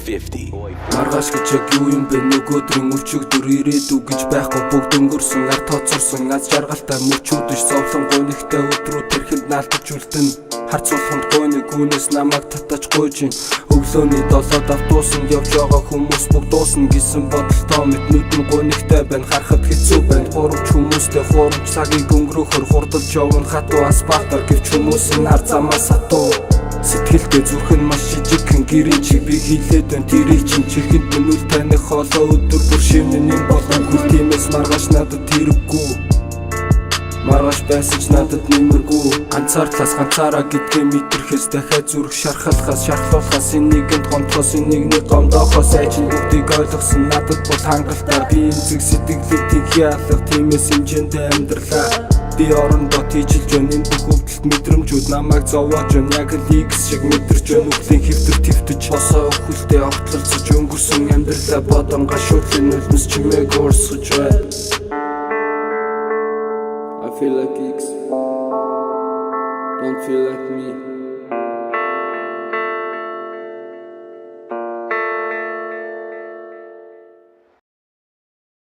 50. Маргааш гэж яг юу юм бэ нөгөөдрийн өчигдөр ирээдүг гэж байхгүй бүгд өнгөрсөн ард тоцорсон аз жаргалтай мөчүүдж зовлон гонигтай өдрүүд тэрхэнд наалтаж үлдэн харцуулаханд гойны гүнээс намайг татаж гойжин өглөөний 7-д автобусанд явж байгаа хүмүүс бүгд дуусна гэсэн бодолтой мэд нүдэн гонигтай байна харахад хэцүү байна гуравч хүмүүстэй хуурамч цагийг өнгөрөхөр хурдалж явна хатуу асфальтаар гэвч хүмүүс нь хар замаас хатуу сэтгэлдээ зүрхэн маш жижигхэн гэрийн чиг би хилээд байна тэрийг чинь чихэнд нүл таних хоолоо өдөр бүр шивнэний болоогүй тиймээс маргааш надад тэрэггүй маргааш байсан ч надад нэмэргүй ганцаардлаас ганцаараа гэдгээ мэдрэхээс дахиад зүрх шархалхаас шархлуулахаас энийгэнд гомдохоос энийгний гомдоохоос ажил бүгдийг ойлгосон надад бол хангалттай би энцэг сэтгэлийг тэнхээ алах тиймээс хэмжээндээ амьдралаа би орондоо тийжилж байна энэ бүх өвдөлт мэдрэмжүүд намайг зовоож байна яг л X шиг мэдэрч байна үглийн хэвтэр твтэж босоо өхөлтэй огтлолцож өнгөрсөн амьдралаа бодон гашуудлын нулимс чимээг уурсгаж байна I feel like X, don't feel like me.